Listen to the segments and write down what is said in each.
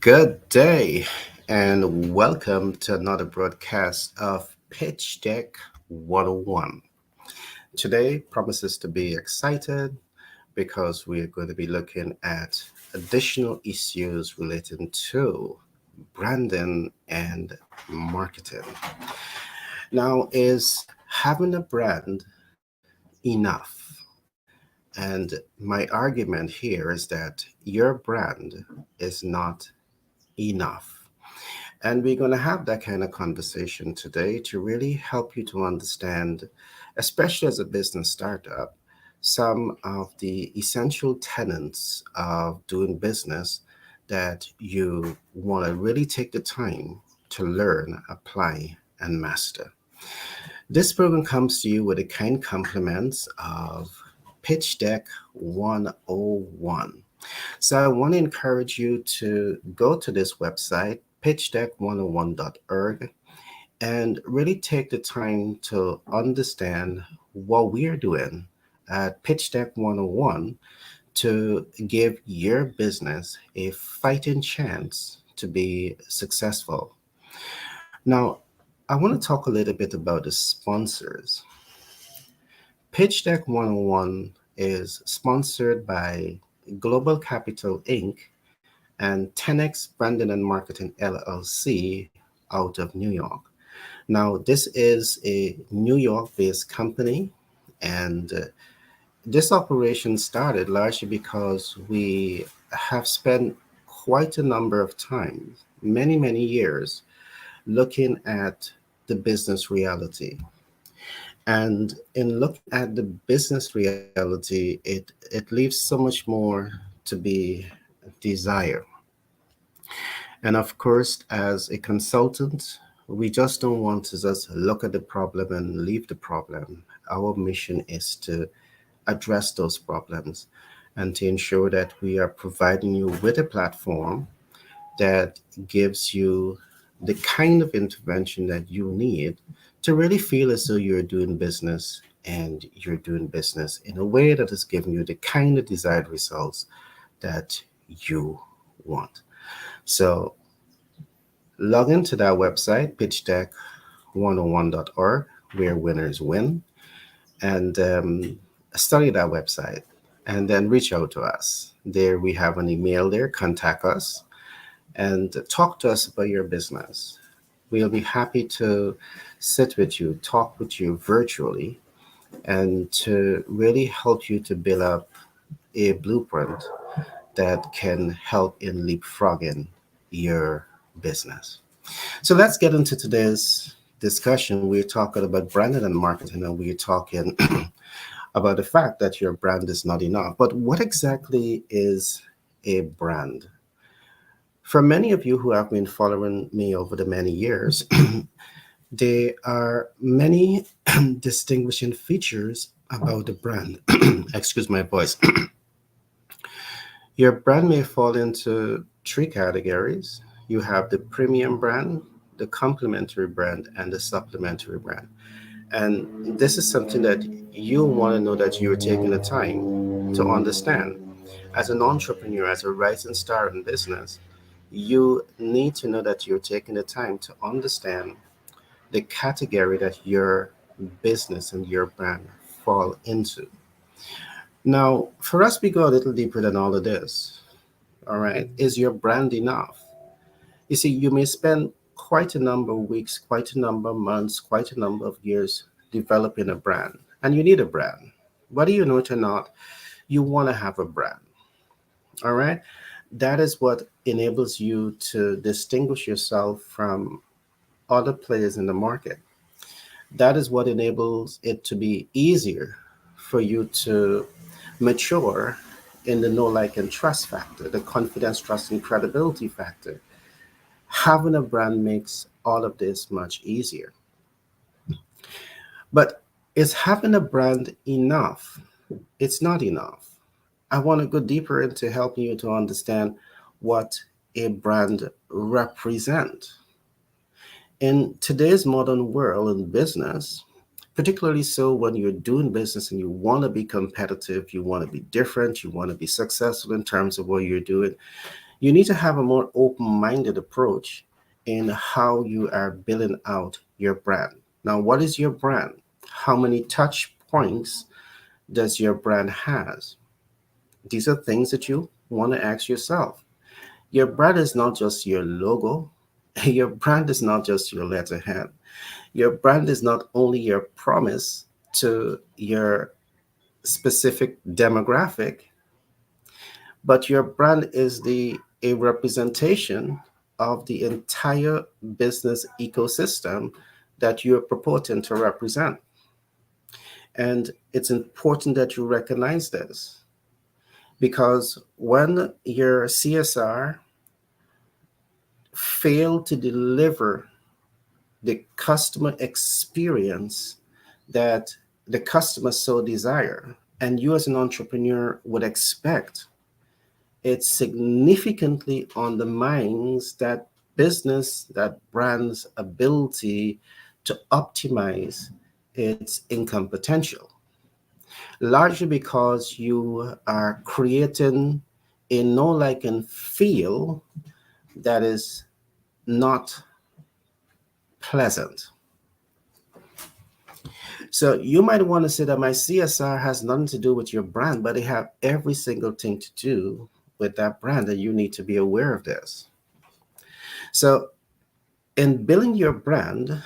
Good day, and welcome to another broadcast of Pitch Deck 101. Today promises to be excited because we're going to be looking at additional issues relating to branding and marketing. Now, is having a brand enough? And my argument here is that your brand is not enough. And we're going to have that kind of conversation today to really help you to understand, especially as a business startup, some of the essential tenets of doing business that you want to really take the time to learn, apply, and master. This program comes to you with the kind compliments of Pitch Deck 101. So I want to encourage you to go to this website, pitchdeck101.org, and really take the time to understand what we're doing at Pitch Deck 101 to give your business a fighting chance to be successful. Now, I want to talk a little bit about the sponsors. Pitch Deck 101 is sponsored by Global Capital Inc. and 10x Branding and Marketing LLC out of New York. Now, this is a New York based company, and this operation started largely because we have spent quite a number of time, many years, looking at the business reality. And in looking at the business reality, it leaves so much more to be desired. And of course, as a consultant, we just don't want to just look at the problem and leave the problem. Our mission is to address those problems and to ensure that we are providing you with a platform that gives you the kind of intervention that you need to really feel as though you're doing business and you're doing business in a way that is giving you the kind of desired results that you want. So log into that website, pitchdeck101.org, where winners win, and study that website and then reach out to us. There we have an email there, contact us and talk to us about your business. We'll be happy to sit with you, talk with you virtually, and to really help you to build up a blueprint that can help in leapfrogging your business. So let's get into today's discussion. We're talking about branding and marketing, and we're talking about the fact that your brand is not enough. But what exactly is a brand? For many of you who have been following me over the many years, there are many distinguishing features about the brand. Excuse my voice. Your brand may fall into three categories. You have the premium brand, the complementary brand, and the supplementary brand. And this is something that you want to know that you're taking the time to understand. As an entrepreneur, as a rising star in business, you need to know that you're taking the time to understand the category that your business and your brand fall into. Now, for us, we go a little deeper than all of this. All right. Is your brand enough? You see, you may spend quite a number of weeks, quite a number of months, quite a number of years developing a brand, and you need a brand. Whether you know it or not, you want to have a brand. All right. That is what enables you to distinguish yourself from other players in the market. That is what enables it to be easier for you to mature in the know, like, and trust factor, the confidence, trust, and credibility factor. Having a brand makes all of this much easier. But is having a brand enough? It's not enough. I want to go deeper into helping you to understand what a brand represents. In today's modern world in business, particularly so when you're doing business and you want to be competitive, you want to be different, you want to be successful in terms of what you're doing, You need to have a more open minded approach in how you are building out your brand. Now, what is your brand? How many touch points does your brand has? These are things that you want to ask yourself. Your brand is not just your logo. Your brand is not just your letterhead. Your brand is not only your promise to your specific demographic, but your brand is the a representation of the entire business ecosystem that you're purporting to represent. And it's important that you recognize this because when your CSR fail to deliver the customer experience that the customer so desire and you as an entrepreneur would expect, it significantly undermines that business, that brand's ability to optimize its income potential, largely because you are creating a no like and feel that is not pleasant. So you might want to say that my CSR has nothing to do with your brand, but it have every single thing to do with that brand, and you need to be aware of this. So in building your brand,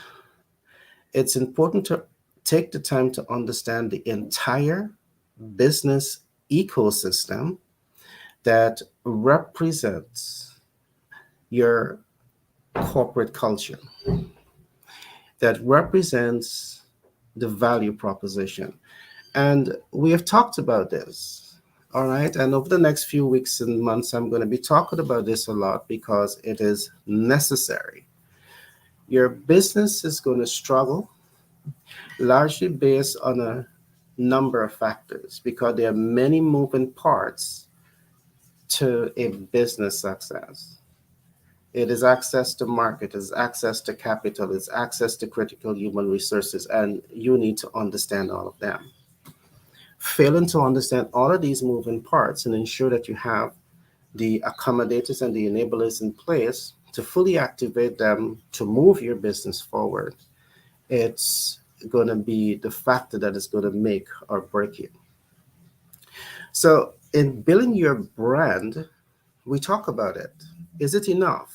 it's important to take the time to understand the entire business ecosystem that represents your corporate culture, that represents the value proposition. And we have talked about this. All right. And over the next few weeks and months, I'm going to be talking about this a lot because it is necessary. Your business is going to struggle largely based on a number of factors because there are many moving parts to a business success. It is access to market, it's access to capital, it's access to critical human resources, and you need to understand all of them. Failing to understand all of these moving parts and ensure that you have the accommodators and the enablers in place to fully activate them to move your business forward, it's going to be the factor that is going to make or break you. So, in building your brand, we talk about it. Is it enough?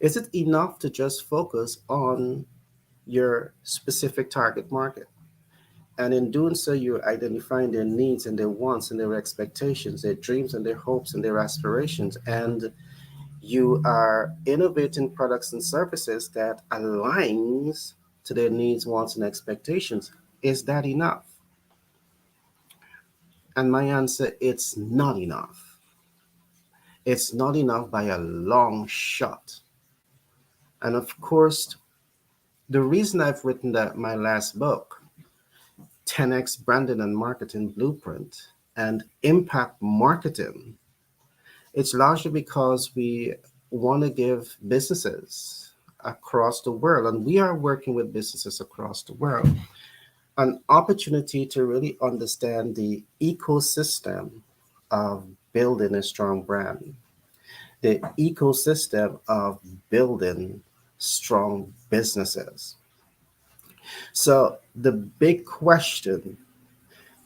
Is it enough to just focus on your specific target market? And in doing so, you're identifying their needs and their wants and their expectations, their dreams and their hopes and their aspirations. And you are innovating products and services that aligns to their needs, wants, and expectations. Is that enough? And my answer, it's not enough. It's not enough by a long shot. And of course, the reason I've written my last book, 10x Branding and Marketing Blueprint and Impact Marketing, it's largely because we want to give businesses across the world, and we are working with businesses across the world, an opportunity to really understand the ecosystem of building a strong brand, the ecosystem of building strong businesses. So, the big question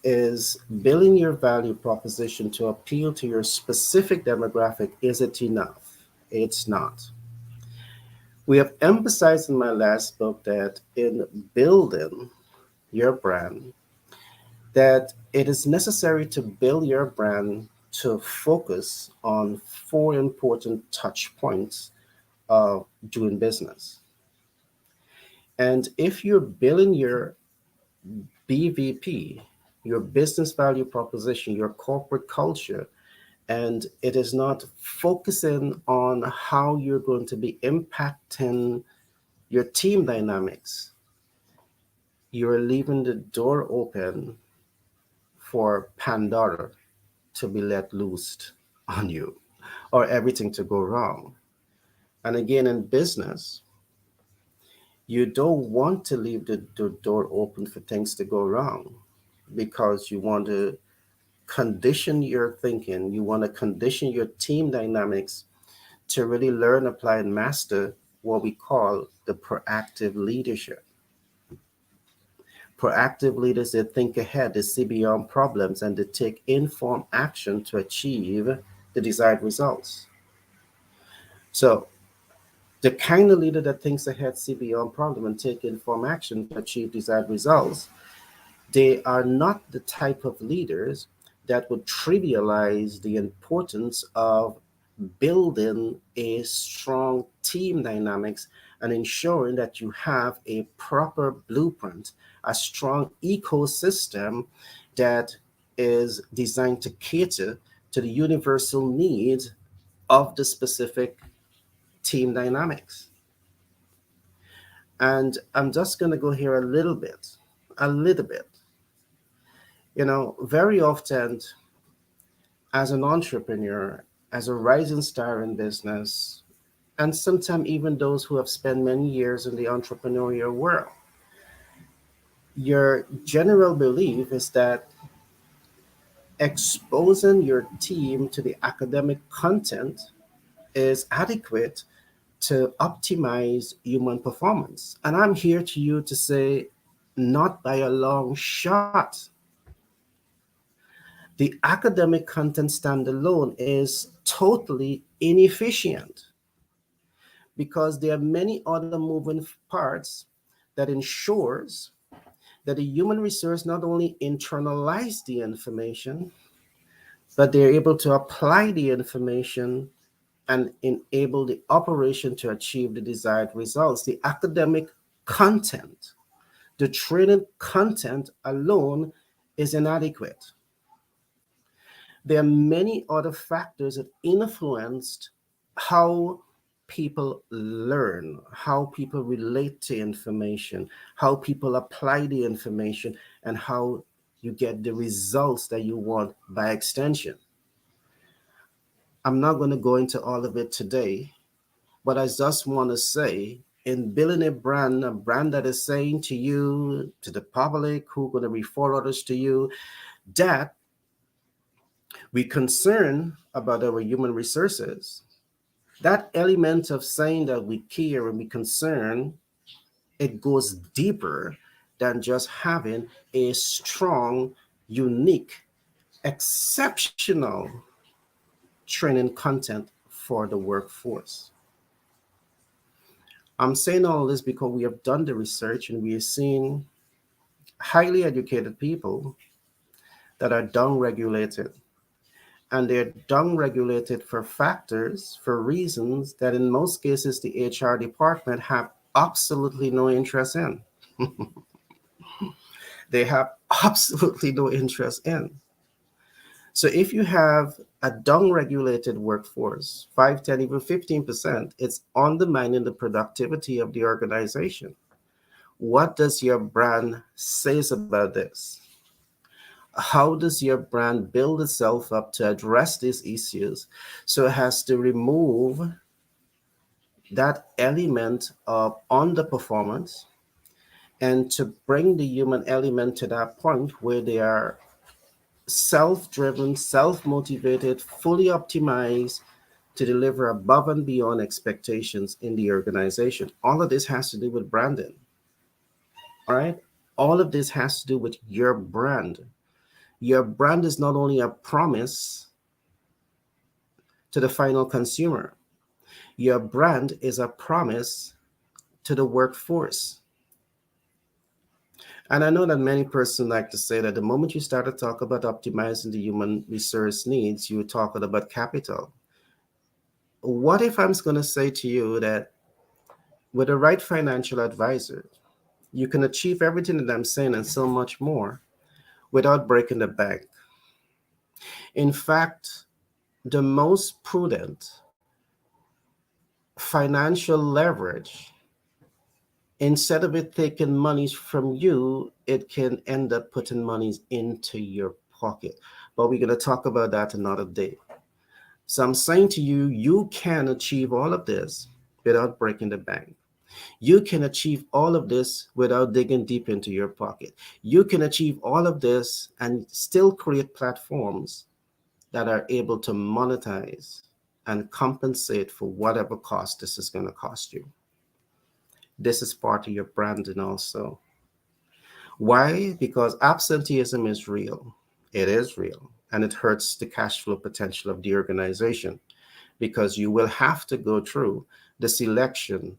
is building your value proposition to appeal to your specific demographic. Is it enough? It's not. We have emphasized in my last book that in building your brand, that it is necessary to build your brand to focus on four important touch points of doing business. And if you're building your BVP, your business value proposition, your corporate culture, and it is not focusing on how you're going to be impacting your team dynamics, you're leaving the door open for Pandora to be let loose on you or everything to go wrong. And again, in business, you don't want to leave the door open for things to go wrong because you want to condition your thinking, you want to condition your team dynamics to really learn, apply, and master what we call the proactive leadership. Proactive leaders, they think ahead, they see beyond problems, and they take informed action to achieve the desired results. So, the kind of leader that thinks ahead, see beyond problem, and take informed action to achieve desired results, they are not the type of leaders that would trivialize the importance of building a strong team dynamics and ensuring that you have a proper blueprint, a strong ecosystem that is designed to cater to the universal needs of the specific team dynamics. And I'm just going to go here a little bit. Very often as an entrepreneur, as a rising star in business, and sometimes even those who have spent many years in the entrepreneurial world, your general belief is that exposing your team to the academic content is adequate to optimize human performance. And I'm here to you to say, not by a long shot. The academic content standalone is totally inefficient because there are many other moving parts that ensures that the human resource not only internalize the information, but they're able to apply the information and enable the operation to achieve the desired results. The academic content, the training content alone is inadequate. There are many other factors that influenced how people learn, how people relate to information, how people apply the information, and how you get the results that you want by extension. I'm not going to go into all of it today, but I just want to say in building a brand that is saying to you, to the public who are going to refer others to you, that we concern about our human resources. That element of saying that we care and we concern, it goes deeper than just having a strong, unique, exceptional training content for the workforce. I'm saying all this because we have done the research and we are seeing highly educated people that are down-regulated. And they're down-regulated for factors, for reasons that in most cases the HR department have absolutely no interest in. They have absolutely no interest in. So if you have a down-regulated workforce, 5, 10, even 15%, it's undermining the productivity of the organization. What does your brand say about this? How does your brand build itself up to address these issues so it has to remove that element of underperformance and to bring the human element to that point where they are self-driven, self-motivated, fully optimized to deliver above and beyond expectations in the organization? All of this has to do with branding. All right? All of this has to do with your brand. Your brand is not only a promise to the final consumer, your brand is a promise to the workforce. And I know that many persons like to say that the moment you start to talk about optimizing the human resource needs, you're talking about capital. What if I'm going to say to you that with the right financial advisor, you can achieve everything that I'm saying and so much more without breaking the bank? In fact, the most prudent financial leverage, instead of it taking monies from you, it can end up putting monies into your pocket. But we're going to talk about that another day. So I'm saying to you, you can achieve all of this without breaking the bank. You can achieve all of this without digging deep into your pocket. You can achieve all of this and still create platforms that are able to monetize and compensate for whatever cost this is going to cost you. This is part of your branding also. Why? Because absenteeism is real. It is real. And it hurts the cash flow potential of the organization because you will have to go through the selection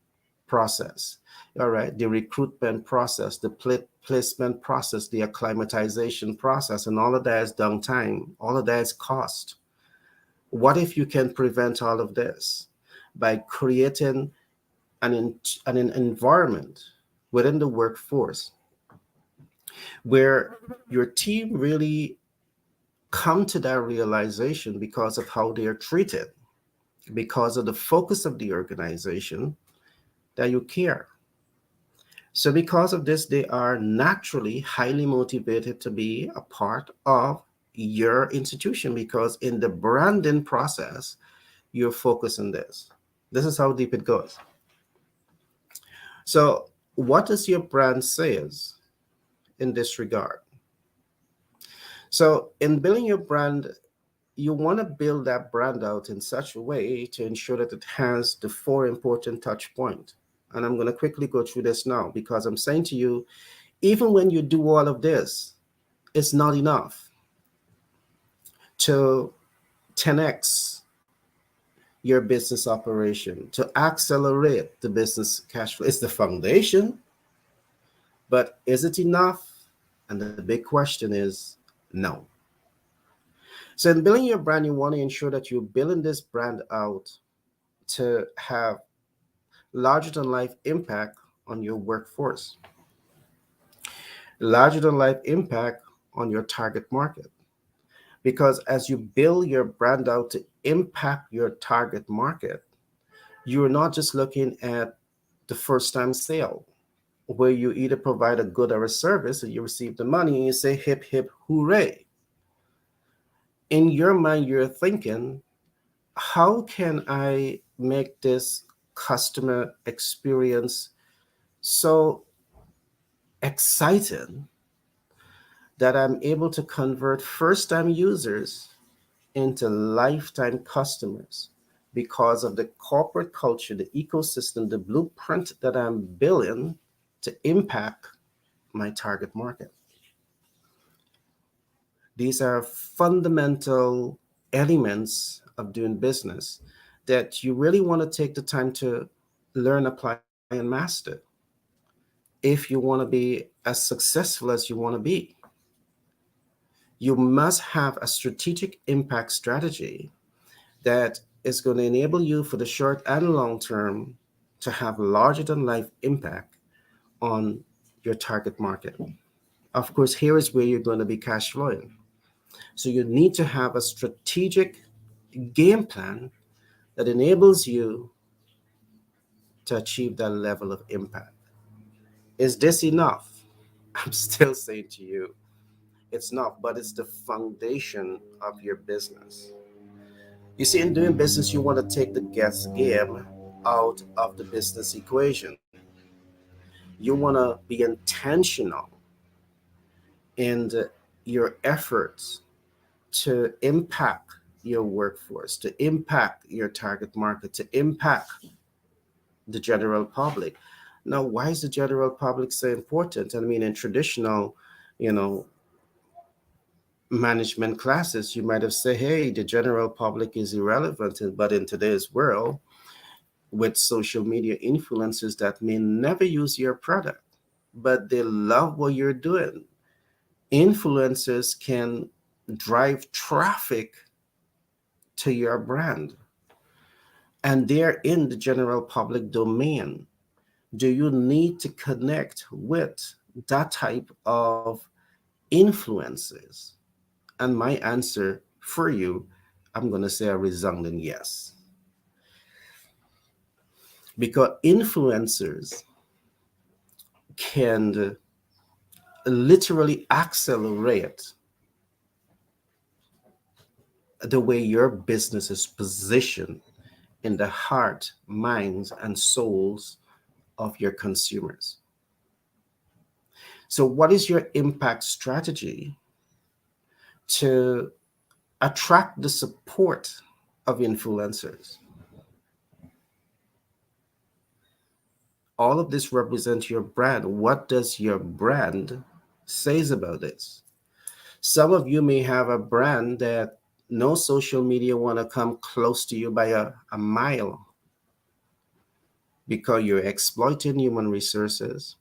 process, all right, the recruitment process, the placement process, the acclimatization process, and all of that is downtime. All of that is cost. What if you can prevent all of this by creating an environment within the workforce where your team really come to that realization because of how they are treated, because of the focus of the organization, that you care. So, because of this, they are naturally highly motivated to be a part of your institution because in the branding process, you're focused on this. This is how deep it goes. So, what does your brand says in this regard? So, in building your brand, you want to build that brand out in such a way to ensure that it has the four important touch points. And I'm going to quickly go through this now because I'm saying to you, even when you do all of this, it's not enough to 10x your business operation, to accelerate the business cash flow. It's the foundation, but is it enough? And the big question is no. So, in building your brand, you want to ensure that you're building this brand out to have larger than life impact on your workforce, larger than life impact on your target market. Because as you build your brand out to impact your target market, you're not just looking at the first time sale where you either provide a good or a service and you receive the money and you say hip hip hooray. In your mind, you're thinking, how can I make this customer experience so exciting that I'm able to convert first time users into lifetime customers because of the corporate culture, the ecosystem, the blueprint that I'm building to impact my target market. These are fundamental elements of doing business that you really want to take the time to learn, apply, and master if you want to be as successful as you want to be. You must have a strategic impact strategy that is going to enable you for the short and long term to have larger than life impact on your target market. Of course, here is where you're going to be cash flowing. So you need to have a strategic game plan that enables you to achieve that level of impact. Is this enough? I'm still saying to you, it's not, but it's the foundation of your business. You see, in doing business, you want to take the guess game out of the business equation. You want to be intentional in your efforts to impact your workforce, to impact your target market, to impact the general public. Now, why is the general public so important? I mean, in traditional, you know, management classes, you might have said, hey, the general public is irrelevant. But in today's world, with social media influencers that may never use your product, but they love what you're doing. Influencers can drive traffic to your brand, and they're in the general public domain. Do you need to connect with that type of influences? And my answer for you, I'm going to say a resounding yes. Because influencers can literally accelerate the way your business is positioned in the heart, minds, and souls of your consumers. So, what is your impact strategy to attract the support of influencers? All of this represents your brand. What does your brand says about this? Some of you may have a brand that no social media want to come close to you by a mile because you're exploiting human resources,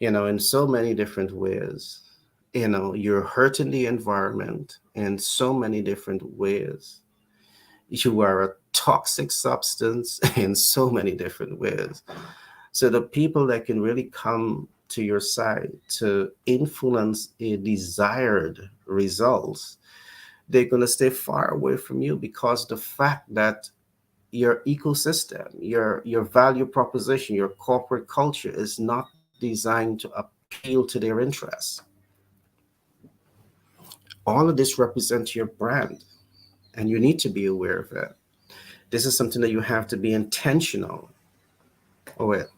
in so many different ways. You're hurting the environment in so many different ways. You are a toxic substance in so many different ways. So the people that can really come to your side to influence a desired results, they're going to stay far away from you because the fact that your ecosystem, your value proposition, your corporate culture is not designed to appeal to their interests. All of this represents your brand, and you need to be aware of it. This is something that you have to be intentional with.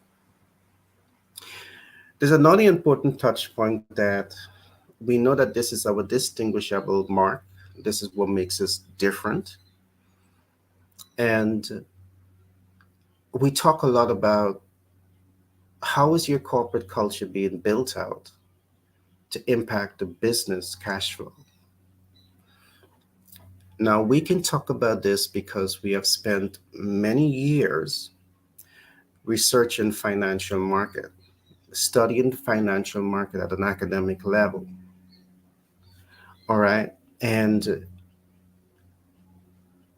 There's another important touch point that we know that this is our distinguishable mark. This is what makes us different. And we talk a lot about how is your corporate culture being built out to impact the business cash flow. Now, we can talk about this because we have spent many years researching financial market, studying the financial market at an academic level. All right. And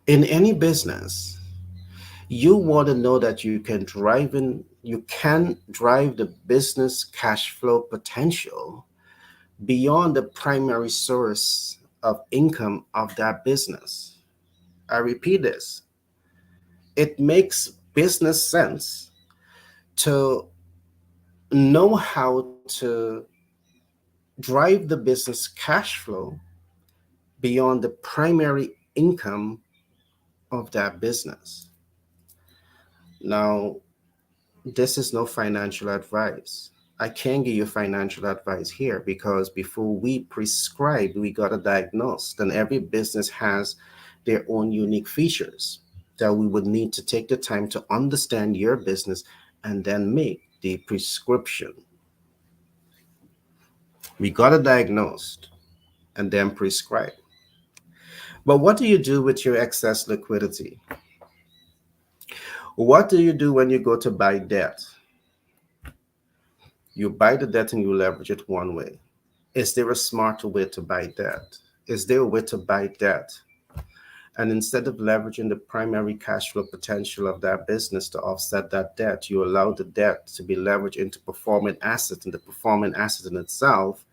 in any business, you want to know that you can drive the business cash flow potential beyond the primary source of income of that business. I repeat this. It makes business sense to know how to drive the business cash flow beyond the primary income of that business. Now, this is no financial advice. I can't give you financial advice here because before we prescribe, we got to diagnose. Then every business has their own unique features that we would need to take the time to understand your business and then make the prescription. We got to diagnose and then prescribe. But what do you do with your excess liquidity? What do you do when you go to buy debt? You buy the debt and you leverage it one way. Is there a smarter way to buy debt? Is there a way to buy debt? And instead of leveraging the primary cash flow potential of that business to offset that debt, you allow the debt to be leveraged into performing assets, and the performing asset in itself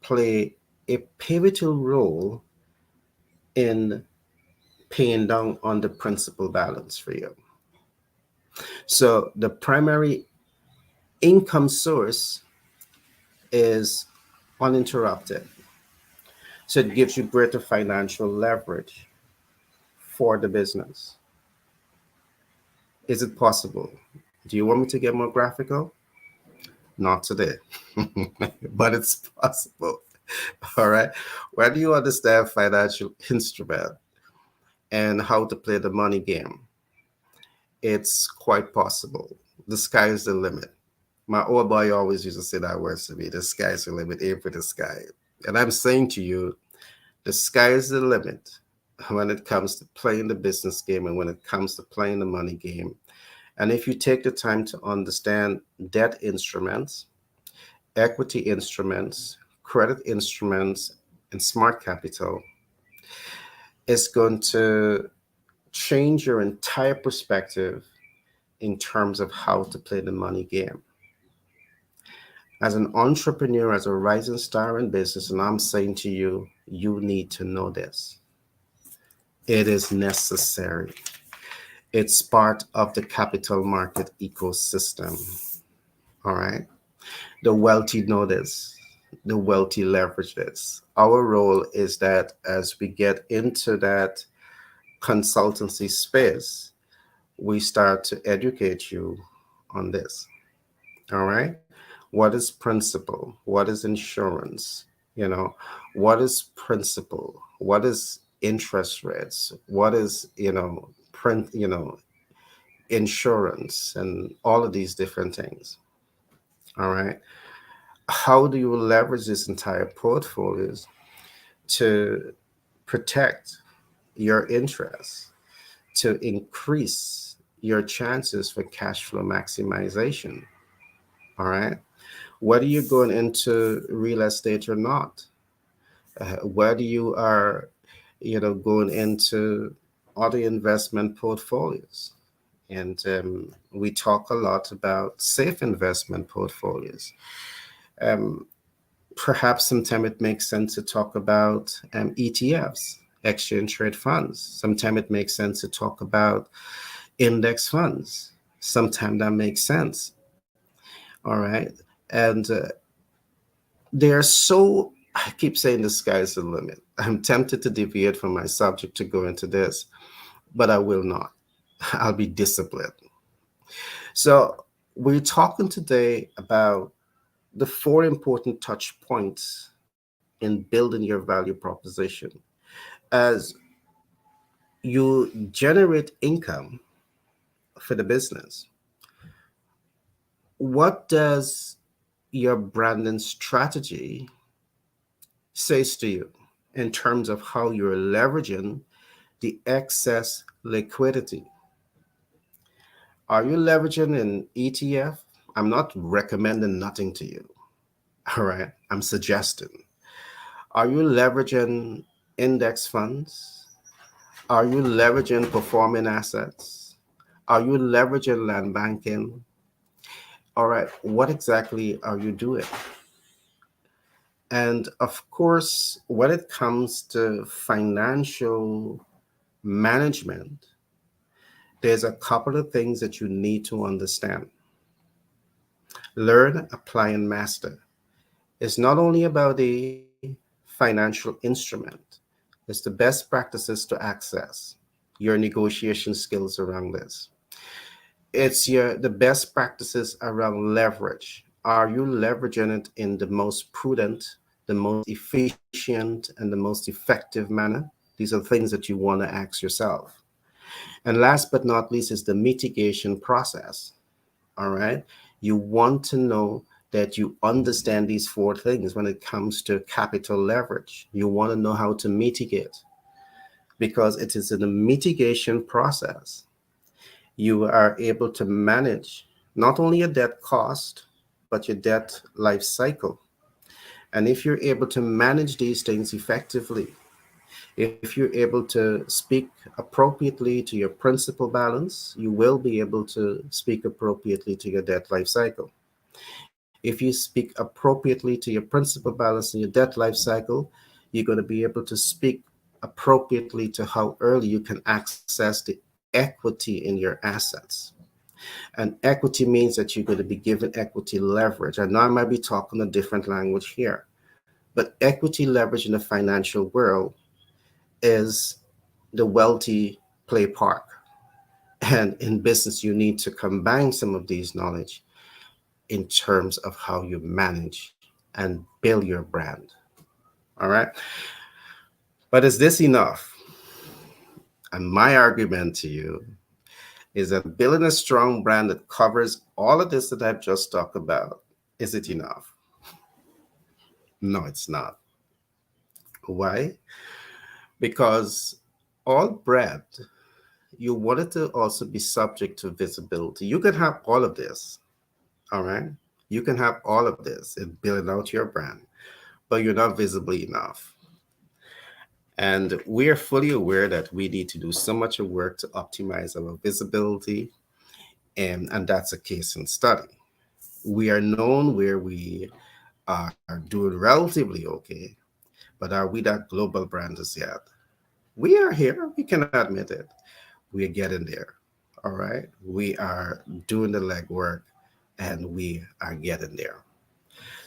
play a pivotal role in paying down on the principal balance for you. So the primary income source is uninterrupted. So it gives you greater financial leverage for the business. Is it possible? Do you want me to get more graphical? Not today, but it's possible. All right. When you understand financial instrument and how to play the money game, it's quite possible. The sky is the limit. My old boy always used to say that word to me, the sky is the limit, aim for the sky. And I'm saying to you, the sky is the limit when it comes to playing the business game and when it comes to playing the money game. And if you take the time to understand debt instruments, equity instruments, credit instruments, and smart capital, it's going to change your entire perspective in terms of how to play the money game. As an entrepreneur, as a rising star in business, and I'm saying to you, you need to know this. It is necessary. It's part of the capital market ecosystem. All right. The wealthy know this. The wealthy leverage this. Our role is that as we get into that consultancy space, we start to educate you on this. All right. What is principal? What is insurance? You know, what is principal? What is interest rates? What is, insurance and all of these different things. All right. How do you leverage this entire portfolios to protect your interests, to increase your chances for cash flow maximization? All right. Whether you're going into real estate or not, whether you are, going into other investment portfolios. And we talk a lot about safe investment portfolios. Um, Perhaps sometime it makes sense to talk about ETFs, exchange trade funds. Sometime it makes sense to talk about index funds. Sometime that makes sense. All right. And they are so, I keep saying the sky's the limit. I'm tempted to deviate from my subject to go into this, but I will not. I'll be disciplined. So, we're talking today about the four important touch points in building your value proposition. As you generate income for the business, what does your branding strategy says to you in terms of how you're leveraging the excess liquidity? Are you leveraging an ETF? I'm not recommending nothing to you. All right. I'm suggesting. Are you leveraging index funds? Are you leveraging performing assets? Are you leveraging land banking? All right. What exactly are you doing? And of course, when it comes to financial management, there's a couple of things that you need to understand. Learn, apply, and master. It's not only about the financial instrument, it's the best practices to access your negotiation skills around this. It's the best practices around leverage. Are you leveraging it in the most prudent, the most efficient, and the most effective manner? These are things that you want to ask yourself. And last but not least is the mitigation process. All right. You want to know that you understand these four things when it comes to capital leverage. You want to know how to mitigate because it is in the mitigation process you are able to manage not only your debt cost, but your debt life cycle. And if you're able to manage these things effectively, if you're able to speak appropriately to your principal balance, you will be able to speak appropriately to your debt life cycle. If you speak appropriately to your principal balance and your debt life cycle, you're going to be able to speak appropriately to how early you can access the equity in your assets. And equity means that you're going to be given equity leverage. I know I might be talking a different language here, but equity leverage in the financial world is the wealthy play park. And in business, you need to combine some of these knowledge in terms of how you manage and build your brand. All right. But is this enough? And my argument to you is that building a strong brand that covers all of this that I've just talked about, is it enough? No, it's not. Why? Because all brand, you want it to also be subject to visibility. You can have all of this, all right? You can have all of this in building out your brand, but you're not visible enough. And we are fully aware that we need to do so much of work to optimize our visibility, and that's a case in study. We are known where we are doing relatively okay, but are we that global brand as yet? We are here, we can admit it. We are getting there. All right. We are doing the legwork and we are getting there.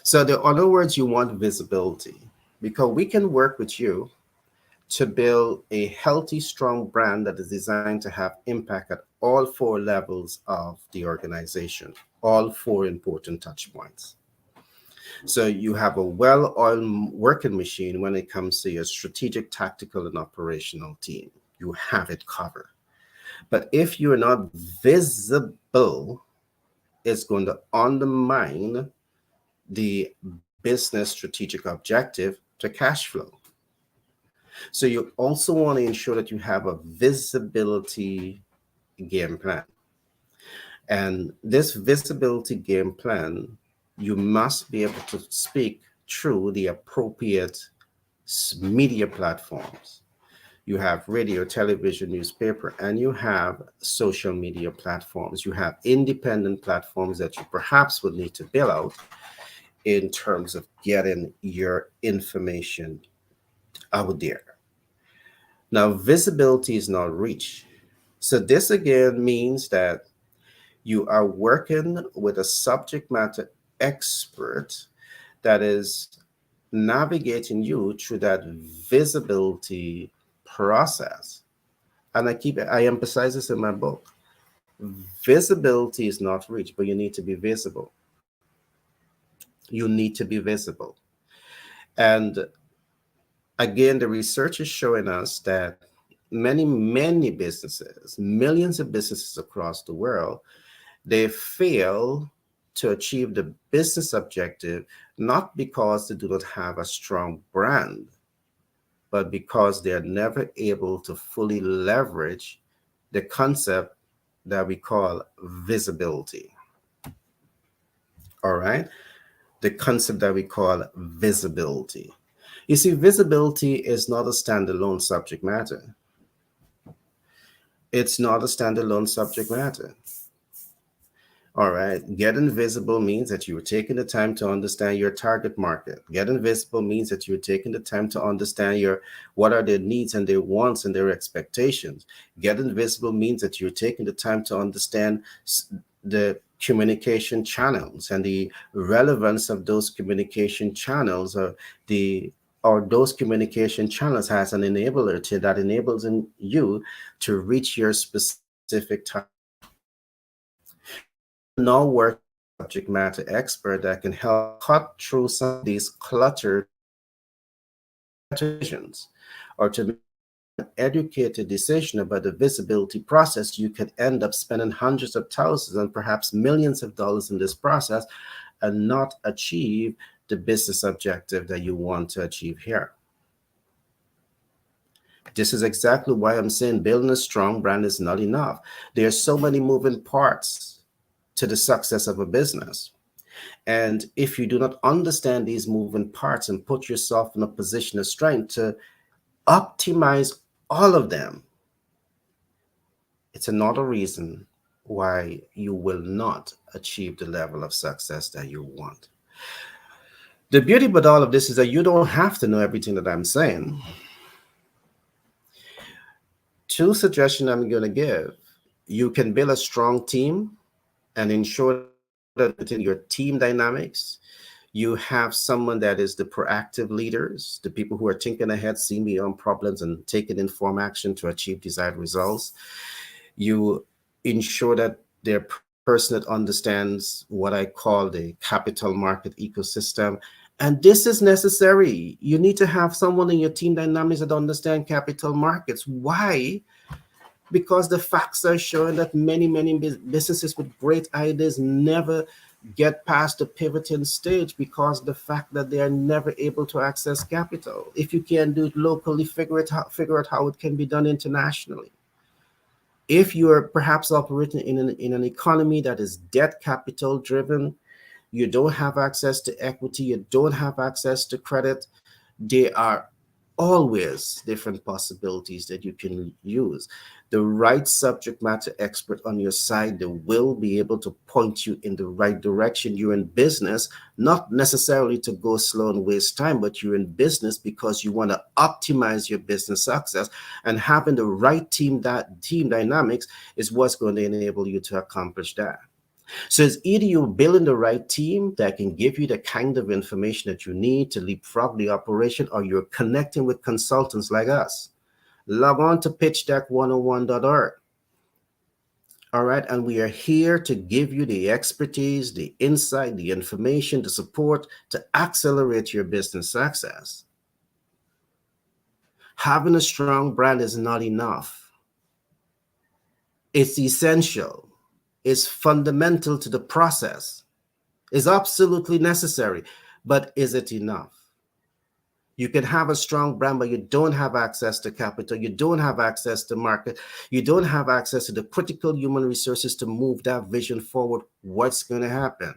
So, the other words, you want visibility because we can work with you to build a healthy, strong brand that is designed to have impact at all four levels of the organization, all four important touch points. So you have a well-oiled working machine when it comes to your strategic, tactical, and operational team. You have it covered. But if you're not visible, it's going to undermine the business strategic objective to cash flow. So you also want to ensure that you have a visibility game plan. And this visibility game plan, you must be able to speak through the appropriate media platforms. You have radio, television, newspaper, and you have social media platforms. You have independent platforms that you perhaps would need to build out in terms of getting your information out there. Now, visibility is not reach. So, this again means that you are working with a subject matter expert that is navigating you through that visibility process. And I emphasize this in my book. Visibility is not reach, but you need to be visible. You need to be visible. And again, the research is showing us that many businesses, millions of businesses across the world, they fail to achieve the business objective, not because they do not have a strong brand, but because they're never able to fully leverage the concept that we call visibility. All right? The concept that we call visibility. You see, visibility is not a standalone subject matter. It's not a standalone subject matter. All right. Getting visible means that you are taking the time to understand your target market. Getting visible means that you're taking the time to understand what are their needs and their wants and their expectations. Getting visible means that you're taking the time to understand the communication channels and the relevance of those communication channels, or those communication channels has an enabler that enables you to reach your specific target. You will now work with a subject matter expert that can help cut through some of these cluttered decisions, or to make an educated decision about the visibility process. You could end up spending hundreds of thousands and perhaps millions of dollars in this process and not achieve the business objective that you want to achieve here. This is exactly why I'm saying building a strong brand is not enough. There are so many moving parts to the success of a business. And if you do not understand these moving parts and put yourself in a position of strength to optimize all of them, it's another reason why you will not achieve the level of success that you want. The beauty about all of this is that you don't have to know everything that I'm saying. Two suggestions I'm going to give: you can build a strong team and ensure that within your team dynamics, you have someone that is the proactive leaders, the people who are thinking ahead, seeing beyond problems, and taking informed action to achieve desired results. You ensure that they're a person that understands what I call the capital market ecosystem. And this is necessary. You need to have someone in your team dynamics that understand capital markets. Why? Because the facts are showing that many businesses with great ideas never get past the pivoting stage because the fact that they are never able to access capital. If you can't do it locally, figure out how it can be done internationally. If you are perhaps operating in an economy that is debt capital driven, you don't have access to equity, you don't have access to credit, there are always different possibilities that you can use. The right subject matter expert on your side, they will be able to point you in the right direction. You're in business, not necessarily to go slow and waste time, but you're in business because you want to optimize your business success. And having the right team dynamics is what's going to enable you to accomplish that. So it's either you're building the right team that can give you the kind of information that you need to leapfrog the operation, or you're connecting with consultants like us. Log on to pitchdeck101.org. All right. And we are here to give you the expertise, the insight, the information, the support to accelerate your business success. Having a strong brand is not enough. It's essential. It's fundamental to the process. It's absolutely necessary. But is it enough? You can have a strong brand, but you don't have access to capital. You don't have access to market. You don't have access to the critical human resources to move that vision forward. What's going to happen?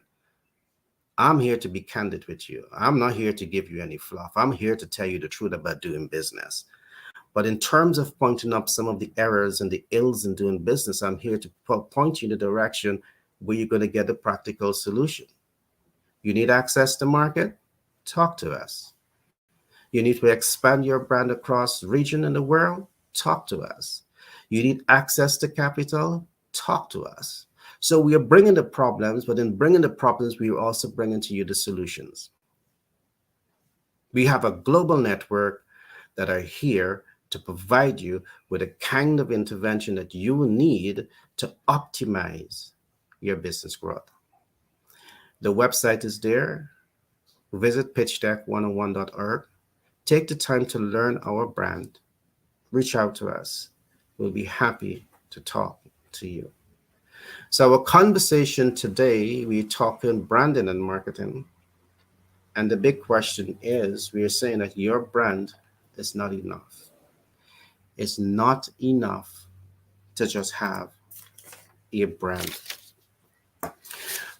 I'm here to be candid with you. I'm not here to give you any fluff. I'm here to tell you the truth about doing business. But in terms of pointing up some of the errors and the ills in doing business, I'm here to point you in the direction where you're going to get a practical solution. You need access to market? Talk to us. You need to expand your brand across region and the world? Talk to us. You need access to capital? Talk to us. So we are bringing the problems, but in bringing the problems, we are also bringing to you the solutions. We have a global network that are here to provide you with a kind of intervention that you need to optimize your business growth. The website is there. Visit pitchdeck101.org. Take the time to learn our brand. Reach out to us. We'll be happy to talk to you. So, our conversation today, we're talking branding and marketing. And the big question is we are saying that your brand is not enough. It's not enough to just have a brand.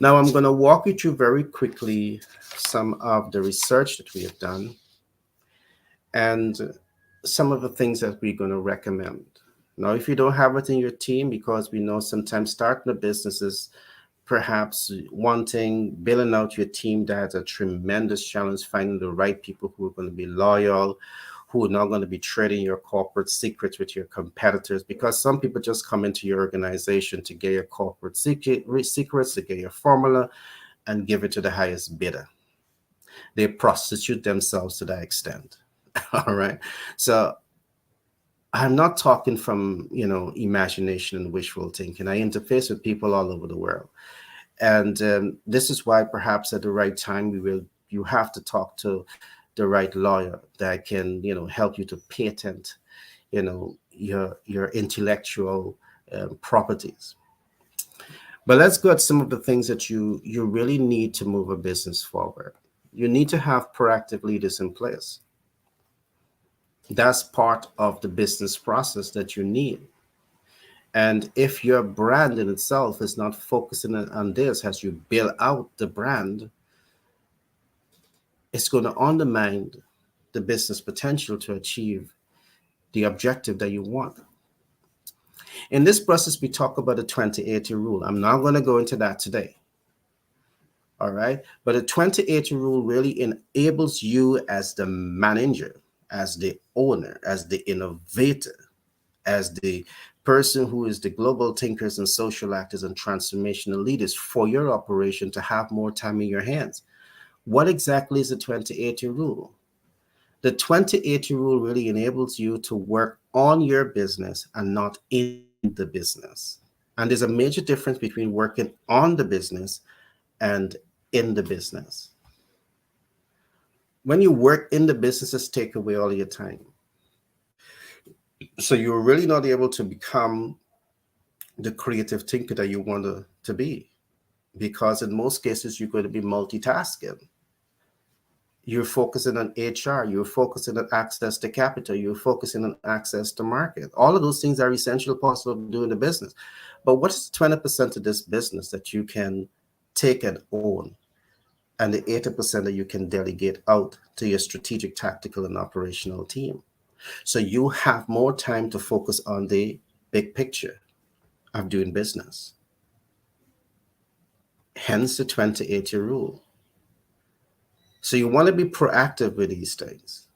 Now, I'm going to walk you through very quickly some of the research that we have done and some of the things that we're going to recommend. Now, if you don't have it in your team, because we know sometimes starting a business is perhaps wanting, building out your team, that's a tremendous challenge, finding the right people who are going to be loyal, who are not going to be trading your corporate secrets with your competitors, because some people just come into your organization to get your corporate secrets, to get your formula, and give it to the highest bidder. They prostitute themselves to that extent. All right. So I'm not talking from, imagination and wishful thinking. I interface with people all over the world. And this is why perhaps at the right time, you have to talk to the right lawyer that can, help you to patent, your intellectual properties. But let's go at some of the things that you really need to move a business forward. You need to have proactive leaders in place. That's part of the business process that you need. And if your brand in itself is not focusing on this as you build out the brand, it's going to undermine the business potential to achieve the objective that you want. In this process, we talk about the 20/80 rule. I'm not going to go into that today. All right. But the 20/80 rule really enables you as the manager, as the owner, as the innovator, as the person who is the global thinkers and social actors and transformational leaders for your operation to have more time in your hands. What exactly is the 20/80 rule? The 20/80 rule really enables you to work on your business and not in the business. And there's a major difference between working on the business and in the business. When you work in the businesses, take away all your time. So you're really not able to become the creative thinker that you want to be, because in most cases you're going to be multitasking. You're focusing on HR, you're focusing on access to capital, you're focusing on access to market. All of those things are essential parts of doing the business. But what's 20% of this business that you can take and own, and the 80% that you can delegate out to your strategic, tactical, and operational team? So you have more time to focus on the big picture of doing business. Hence the 20/80 rule. So you want to be proactive with these things.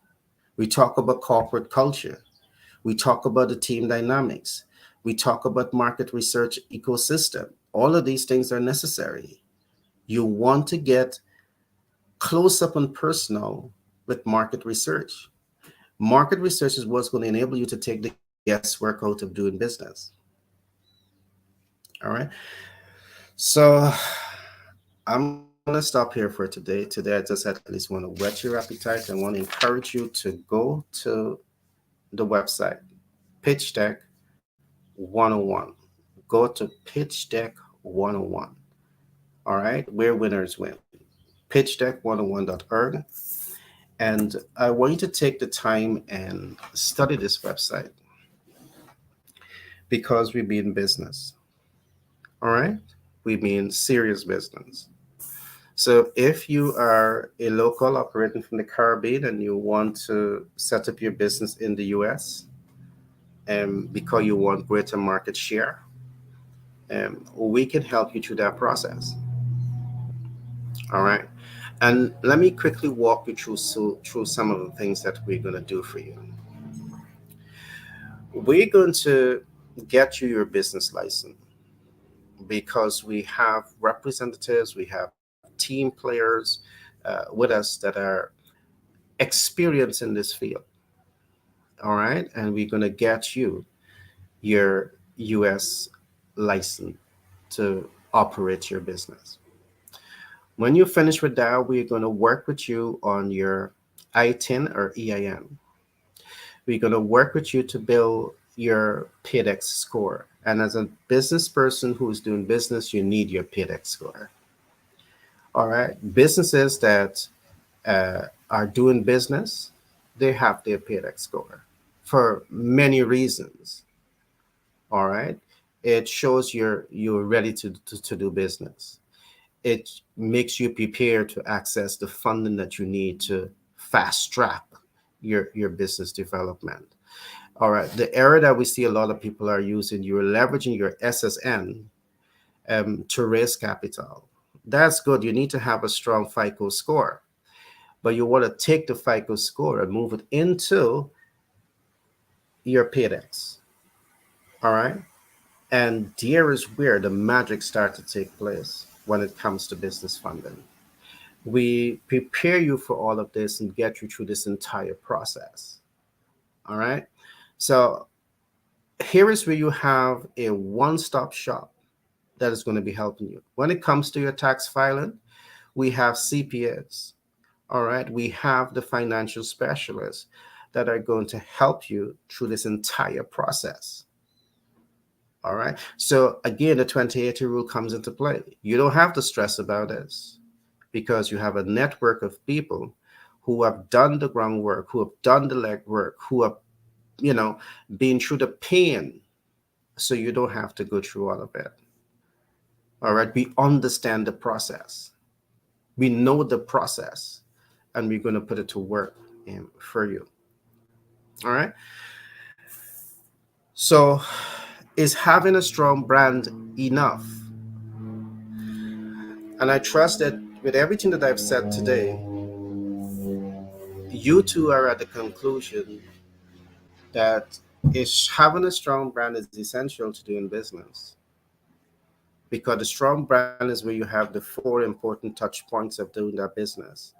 We talk about corporate culture. We talk about the team dynamics. We talk about market research ecosystem. All of these things are necessary. You want to get close up and personal with market research. Market research is what's going to enable you to take the guesswork out of doing business. All right. So I'm going to stop here for today. Today, I just at least want to whet your appetite. I want to encourage you to go to the website, Pitch Deck 101. Go to Pitch Deck 101. All right. Where winners win. Pitchdeck101.org. And I want you to take the time and study this website because we mean business. All right. We mean serious business. So if you are a local operating from the Caribbean and you want to set up your business in the US, because you want greater market share, we can help you through that process. All right. And let me quickly walk you through some of the things that we're going to do for you. We're going to get you your business license because we have representatives, we have team players with us that are experienced in this field. All right. And we're going to get you your US license to operate your business. When you finish with that, we're going to work with you on your ITIN or EIN. We're going to work with you to build your PAYDEX score. And as a business person who's doing business, you need your PAYDEX score. All right. Businesses that are doing business, they have their PAYDEX score for many reasons. All right. It shows you're ready to do business. It makes you prepared to access the funding that you need to fast track your business development. All right. The area that we see a lot of people are using, you're leveraging your SSN to raise capital. That's good. You need to have a strong FICO score, but you want to take the FICO score and move it into your PAYDEX. All right. And there is where the magic starts to take place when it comes to business funding. We prepare you for all of this and get you through this entire process. All right. So here is where you have a one-stop shop that is going to be helping you. When it comes to your tax filing, we have CPAs. All right. We have the financial specialists that are going to help you through this entire process. All right. So again, the 2080 rule comes into play. You don't have to stress about this because you have a network of people who have done the groundwork, who have done the legwork, who have, been through the pain. So you don't have to go through all of it. All right. We understand the process. We know the process and we're going to put it to work for you. All right. So is having a strong brand enough? And I trust that with everything that I've said today, you two are at the conclusion that having a strong brand is essential to doing business. Because the strong brand is where you have the 4 important touch points of doing that business.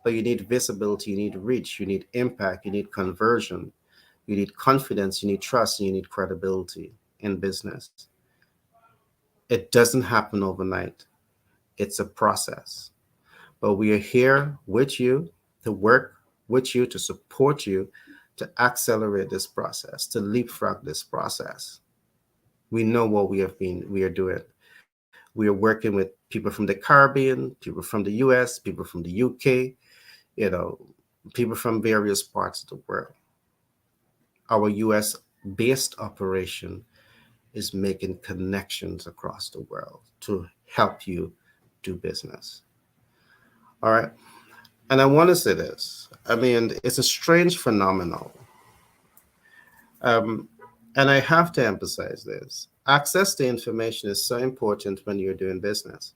But you need visibility, you need reach, you need impact, you need conversion, you need confidence, you need trust, and you need credibility in business. It doesn't happen overnight. It's a process. But we are here with you to work with you, to support you, to accelerate this process, to leapfrog this process. We know what we are doing. We are working with people from the Caribbean, people from the US, people from the UK, people from various parts of the world. Our US based operation is making connections across the world to help you do business. All right. And I want to say this. I mean, it's a strange phenomenon. Um, and I have to emphasize this. Access to information is so important when you're doing business.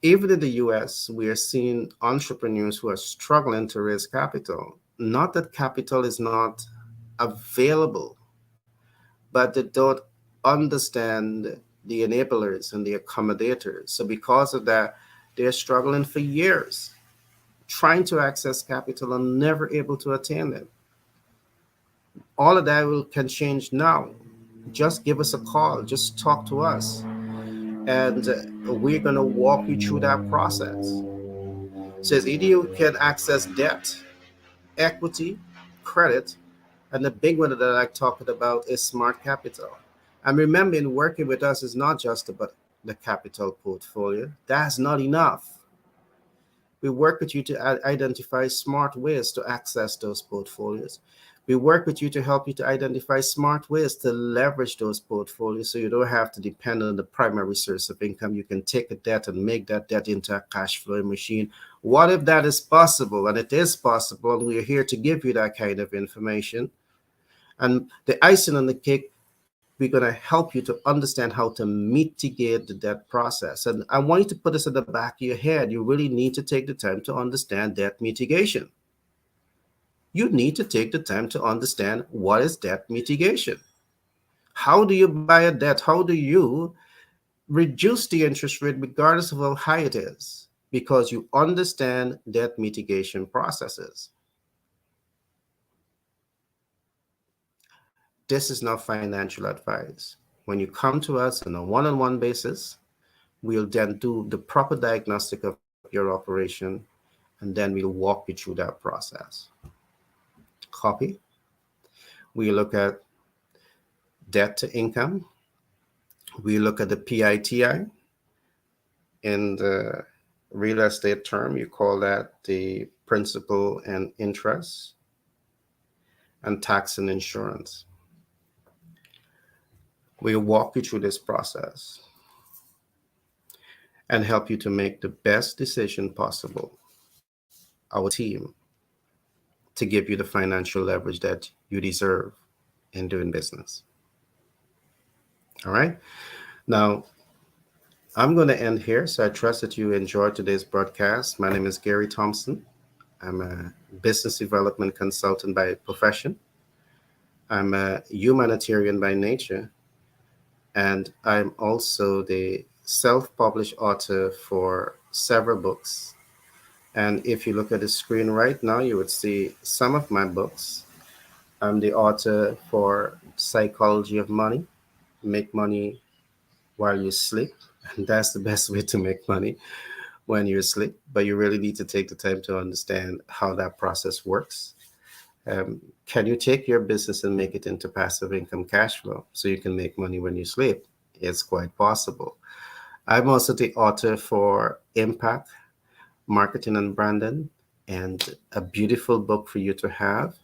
Even in the US, we are seeing entrepreneurs who are struggling to raise capital. Not that capital is not available, but they don't understand the enablers and the accommodators. So because of that, they're struggling for years trying to access capital and never able to attain them. All of that can change now. Just give us a call, just talk to us, and we're going to walk you through that process. Says either you can access debt, equity, credit, and the big one that I like talking about is smart capital. And remembering working with us is not just about the capital portfolio. That's not enough. We work with you to identify smart ways to access those portfolios. We work with you to help you to identify smart ways to leverage those portfolios so you don't have to depend on the primary source of income. You can take a debt and make that debt into a cash flowing machine. What if that is possible? And it is possible, and we're here to give you that kind of information. And the icing on the cake, we're going to help you to understand how to mitigate the debt process. And I want you to put this at the back of your head. You really need to take the time to understand debt mitigation. You need to take the time to understand what is debt mitigation. How do you buy a debt? How do you reduce the interest rate regardless of how high it is? Because you understand debt mitigation processes. This is not financial advice. When you come to us on a one-on-one basis, we'll then do the proper diagnostic of your operation, and then we'll walk you through that process. Copy. We look at debt to income. We look at the PITI. In the real estate term, you call that the principal and interest, and tax and insurance. We'll walk you through this process and help you to make the best decision possible. Our team to give you the financial leverage that you deserve in doing business. All right. Now, I'm going to end here. So I trust that you enjoyed today's broadcast. My name is Gary Thompson. I'm a business development consultant by profession. I'm a humanitarian by nature. And I'm also the self published author for several books. And if you look at the screen right now, you would see some of my books. I'm the author for Psychology of Money, Make Money While You Sleep. And that's the best way to make money when you're asleep. But you really need to take the time to understand how that process works. Can you take your business and make it into passive income cash flow so you can make money when you sleep? It's quite possible. I'm also the author for Impact, Marketing and Branding, and a beautiful book for you to have.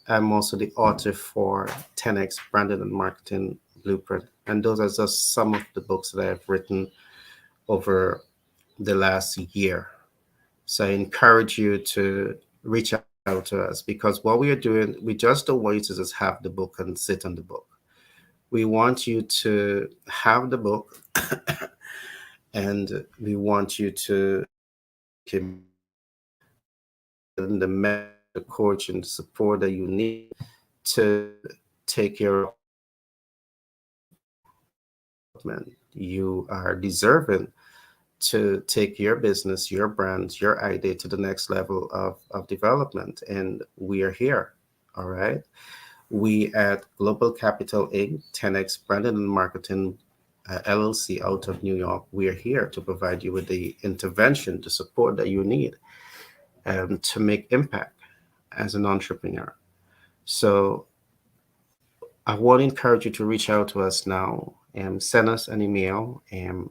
I'm also the author for 10x Branding and Marketing Blueprint. And those are just some of the books that I've written over the last year. So I encourage you to reach out to us because what we are doing, we just don't want you to just have the book and sit on the book. We want you to have the book and we want you to the mentor, the coach, and the support that you need to take care of development. You are deserving to take your business, your brand, your idea to the next level of development. And we are here. All right. We at Global Capital Inc., 10x Branding and Marketing LLC out of New York, we are here to provide you with the intervention, the support that you need to make impact as an entrepreneur. So I want to encourage you to reach out to us now and send us an email and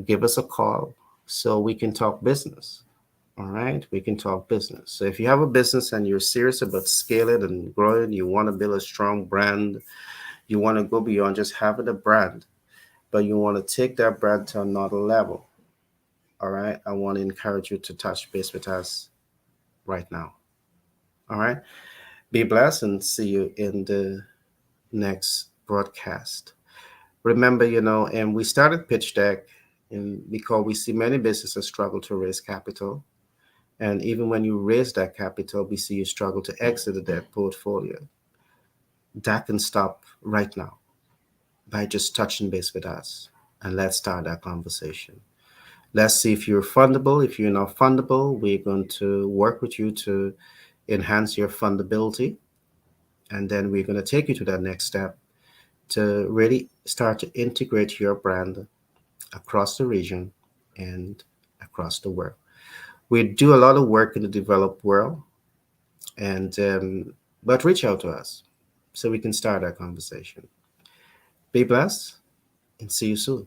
give us a call so we can talk business. All right, we can talk business. So if you have a business and you're serious about scaling and growing, you want to build a strong brand, you want to go beyond just having a brand, but you want to take that brand to another level. All right, I want to encourage you to touch base with us right now. All right, be blessed and see you in the next broadcast. Remember, and we started Pitch Deck because we see many businesses struggle to raise capital. And even when you raise that capital, we see you struggle to exit the debt portfolio. That can stop right now. by just touching base with us. And let's start that conversation. Let's see if you're fundable. If you're not fundable, we're going to work with you to enhance your fundability. And then we're going to take you to that next step to really start to integrate your brand across the region and across the world. We do a lot of work in the developed world, and but reach out to us so we can start our conversation. Be blessed and see you soon.